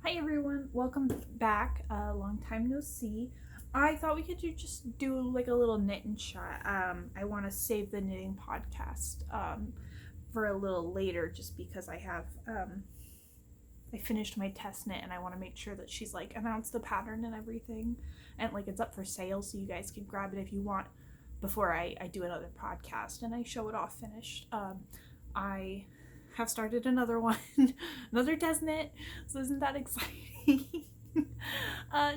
Hi everyone, welcome back. Long time no see. I thought we could do like a little knit and chat. I want to save the knitting podcast for a little later, just because I finished my test knit and I want to make sure that she's like announced the pattern and everything, and like it's up for sale, so you guys can grab it if you want before I do another podcast and I show it off finished. I have started another one, another test knit. So isn't that exciting?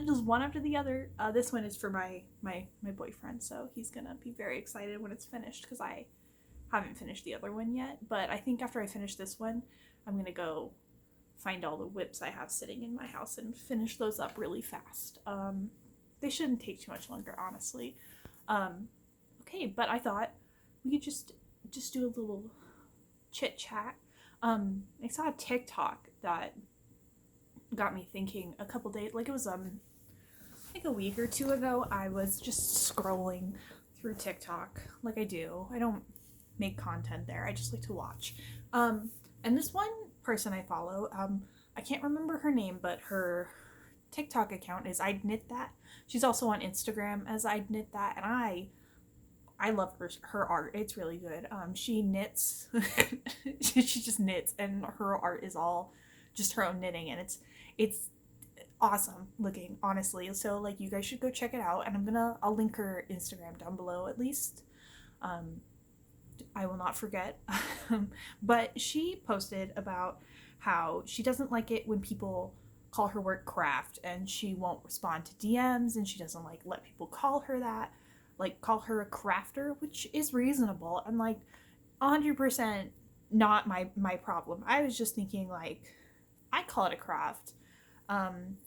Just one after the other. This one is for my boyfriend, so he's gonna be very excited when it's finished because I haven't finished the other one yet. But I think after I finish this one, I'm gonna go find all the whips I have sitting in my house and finish those up really fast. They shouldn't take too much longer, honestly. Okay, but I thought we could just do a little chit chat. I saw a TikTok that got me thinking a couple days, like it was like a week or two ago. I was just scrolling through TikTok like I do. I don't make content there. I just like to watch. And this one person I follow, I can't remember her name, but her TikTok account is I'd Knit That. She's also on Instagram as I'd Knit That, and I love her art. It's really good. She knits. She just knits, and her art is all just her own knitting, and it's awesome looking, honestly. So like, you guys should go check it out, and I'll link her Instagram down below at least. Um, I will not forget. But she posted about how she doesn't like it when people call her work craft, and she won't respond to DMs, and she doesn't like let people call her that, like call her a crafter, which is reasonable and like 100% not my problem. I was just thinking, like, I call it a craft. um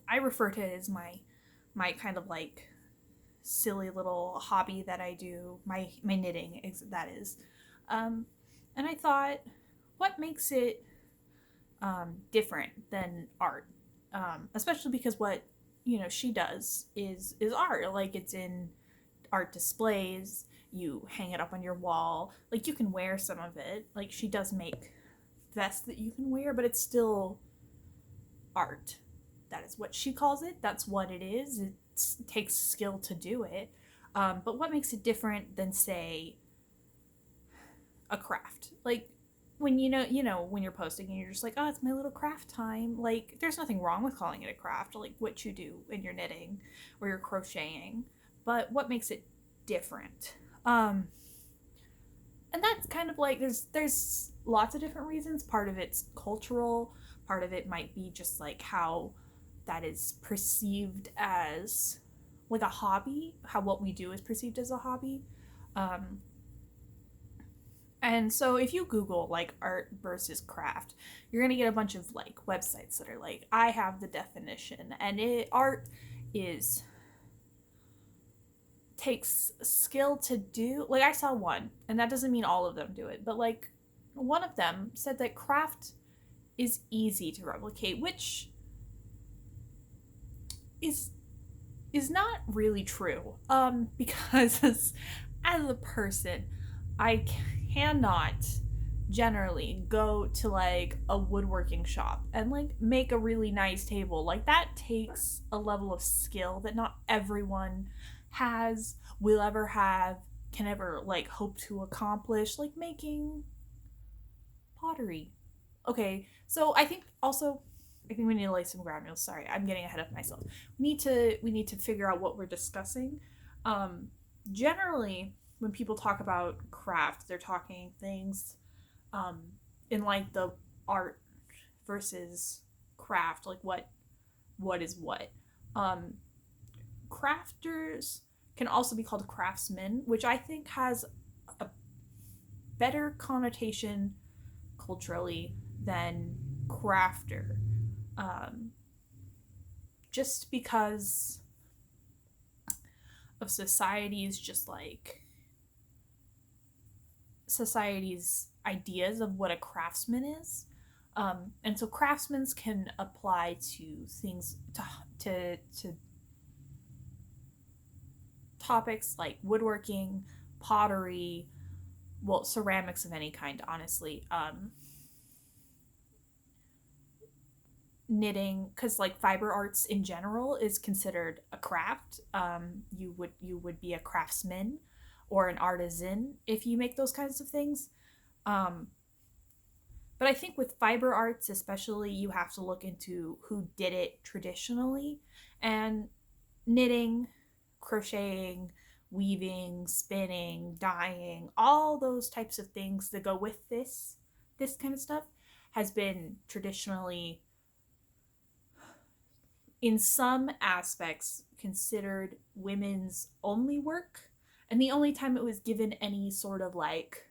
I refer to it as my kind of like silly little hobby that I do, my knitting is, that is. um and I thought, what makes it different than art? Especially because what she does is art. Like, it's in art displays. You hang it up on your wall. Like, you can wear some of it. Like, she does make vests that you can wear, but it's still art. That is what she calls it. That's what it is. It takes skill to do it. But what makes it different than, say, a craft? Like, when when you're posting and you're just like, oh, it's my little craft time. Like, there's nothing wrong with calling it a craft, like what you do in your knitting or your crocheting. But what makes it different? And that's kind of like, there's lots of different reasons. Part of it's cultural. Part of it might be just like how that is perceived as like a hobby. How what we do is perceived as a hobby. Um, And so if you Google like art versus craft, you're gonna get a bunch of like websites that are like, I have the definition, and art is takes skill to do. Like, I saw one, and that doesn't mean all of them do it, but like one of them said that craft is easy to replicate, which is is not really true. Because as a person, I cannot generally go to like a woodworking shop and like make a really nice table. Like, that takes a level of skill that not everyone has, will ever have, can ever like hope to accomplish, like making pottery. Okay, so I think we need to lay some ground rules. Sorry, I'm getting ahead of myself. We need to figure out what we're discussing. Um, Generally, when people talk about craft, they're talking things um, in like the art versus craft, like what is what. Um, Crafters can also be called craftsmen, which I think has a better connotation culturally than crafter. Um, just because of society's ideas of what a craftsman is. And so craftsmen can apply to things, to topics like woodworking, pottery, well, ceramics of any kind, honestly. knitting, because like fiber arts in general is considered a craft. You would be a craftsman or an artisan if you make those kinds of things. Um, but I think with fiber arts, especially, you have to look into who did it traditionally. And knitting, crocheting, weaving, spinning, dyeing, all those types of things that go with this kind of stuff has been traditionally, in some aspects, considered women's only work. And the only time it was given any sort of like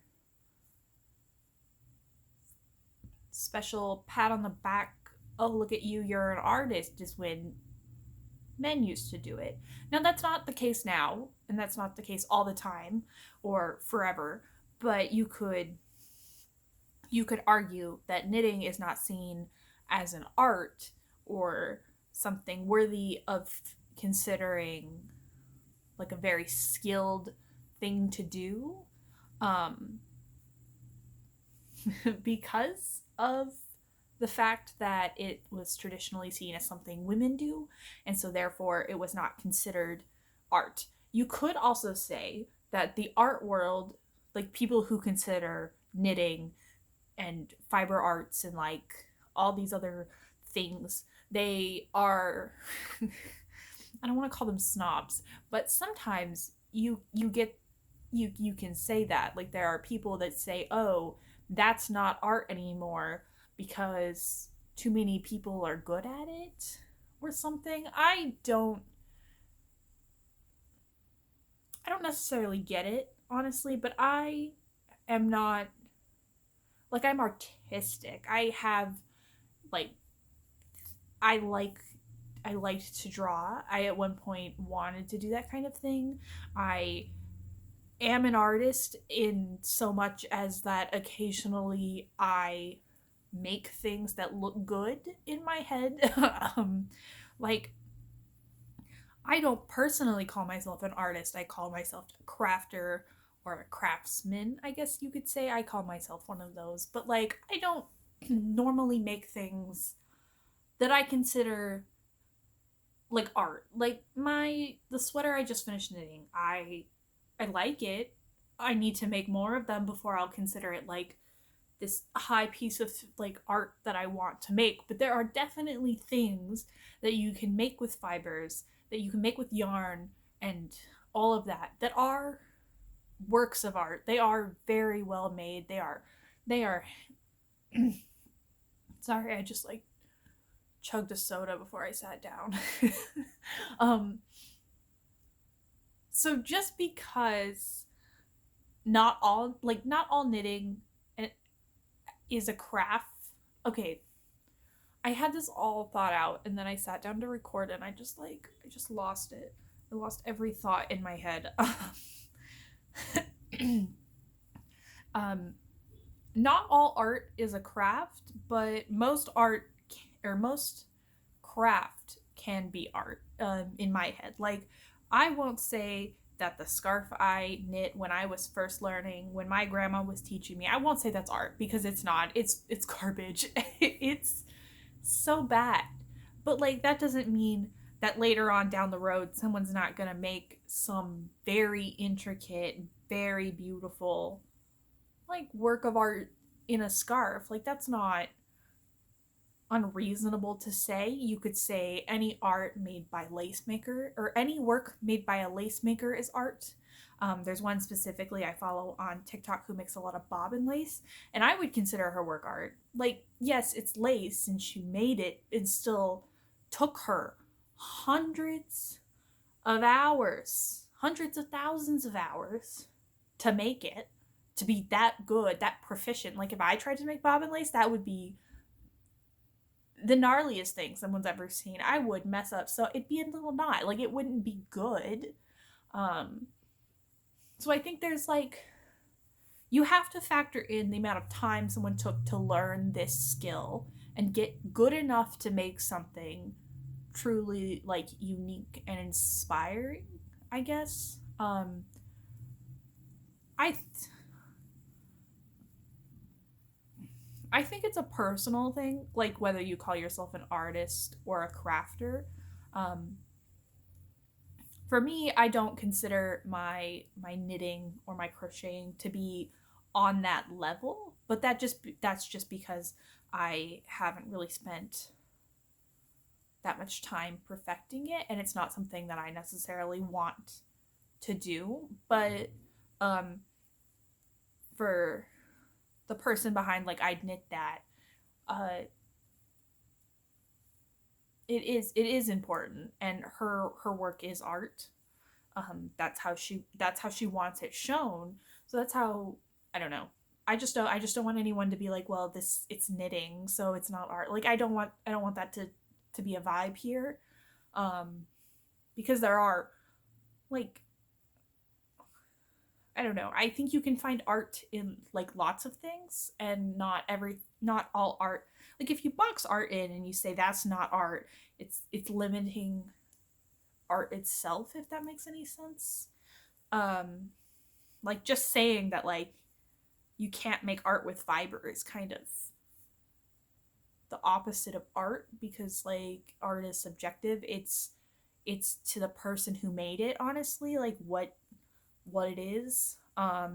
special pat on the back, oh, look at you, you're an artist, is when men used to do it. Now, that's not the case now, and that's not the case all the time or forever, but you could argue that knitting is not seen as an art or something worthy of considering like a very skilled thing to do, um, because of the fact that it was traditionally seen as something women do, and so therefore it was not considered art. You could also say that the art world, like people who consider knitting and fiber arts and like all these other things, they are I don't want to call them snobs, but sometimes you get you can say that, like there are people that say, "Oh, that's not art anymore because too many people are good at it," or something. I don't necessarily get it, honestly, but I am not, like, I'm artistic. I have like I like I liked to draw. I at one point wanted to do that kind of thing. I am an artist in so much as that occasionally I make things that look good in my head. Like, I don't personally call myself an artist. I call myself a crafter or a craftsman, I guess you could say. I call myself one of those. But like, I don't normally make things that I consider like art. Like the sweater I just finished knitting. I like it. I need to make more of them before I'll consider it like this high piece of like art that I want to make. But there are definitely things that you can make with fibers, that you can make with yarn and all of that, that are works of art. They are very well made. They are sorry, I just like chugged a soda before I sat down. um so just because not all knitting is a craft. Okay, I had this all thought out and then I sat down to record and I just lost it. I lost every thought in my head. um Not all art is a craft, but most art or most craft can be art, in my head. Like, I won't say that the scarf I knit when I was first learning, when my grandma was teaching me, I won't say that's art because it's not. It's garbage. It's so bad. But like, that doesn't mean that later on down the road someone's not going to make some very intricate, very beautiful like work of art in a scarf. Like, that's not unreasonable to say. You could say any art made by lace maker or any work made by a lace maker is art. There's one specifically I follow on TikTok who makes a lot of bobbin lace, and I would consider her work art. Like, yes, it's lace and she made it, and still took her hundreds of hours, hundreds of thousands of hours to make it, to be that good, that proficient. Like, if I tried to make bobbin lace, that would be the gnarliest thing someone's ever seen. I would mess up, so it'd be a little knot. Like, it wouldn't be good. Um, so I think there's like, you have to factor in the amount of time someone took to learn this skill and get good enough to make something truly like unique and inspiring, I guess. I I think it's a personal thing, like whether you call yourself an artist or a crafter. Um, for me, I don't consider my knitting or my crocheting to be on that level, but that's just because I haven't really spent that much time perfecting it, and it's not something that I necessarily want to do. But um for the person behind like I'd knit that, uh it is important, and her work is art. That's how she wants it shown. So that's how, I don't know. I just don't want anyone to be like, well, this it's knitting, so it's not art. Like I don't want that to be a vibe here. Um because there are, like, I don't know. I think you can find art in like lots of things, and not all art. Like if you box art in and you say that's not art, it's limiting art itself, if that makes any sense. Um like just saying that like you can't make art with fiber is kind of the opposite of art, because like art is subjective. It's to the person who made it, honestly, like what it is. I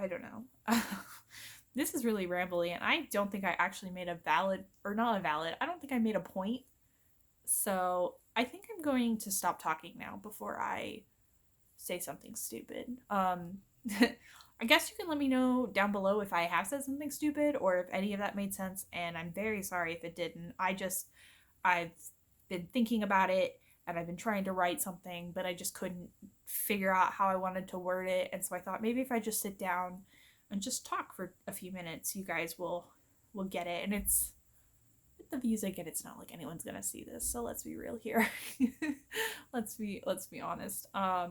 don't know. This is really rambly, and I don't think I actually made a valid, or not a valid, I don't think I made a point. So I think I'm going to stop talking now before I say something stupid. I guess you can let me know down below if I have said something stupid or if any of that made sense, and I'm very sorry if it didn't. I've been thinking about it, and I've been trying to write something, but I just couldn't figure out how I wanted to word it. And so I thought maybe if I just sit down and just talk for a few minutes, you guys will get it. And it's, with the views I get, it's not like anyone's gonna see this. So let's be real here. Let's be honest. I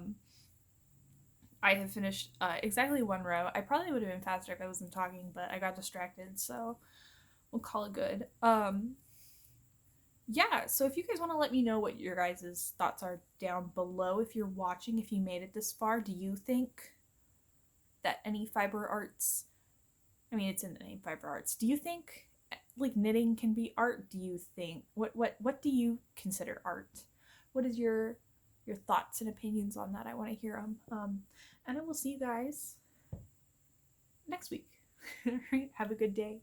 have finished exactly one row. I probably would have been faster if I wasn't talking, but I got distracted, so we'll call it good. Yeah, so if you guys want to let me know what your guys' thoughts are down below, if you're watching, if you made it this far, do you think that any fiber arts, I mean, it's in the name, fiber arts, do you think like knitting can be art? Do you think, what do you consider art? What is your thoughts and opinions on that? I want to hear them. And I will see you guys next week. All right, have a good day.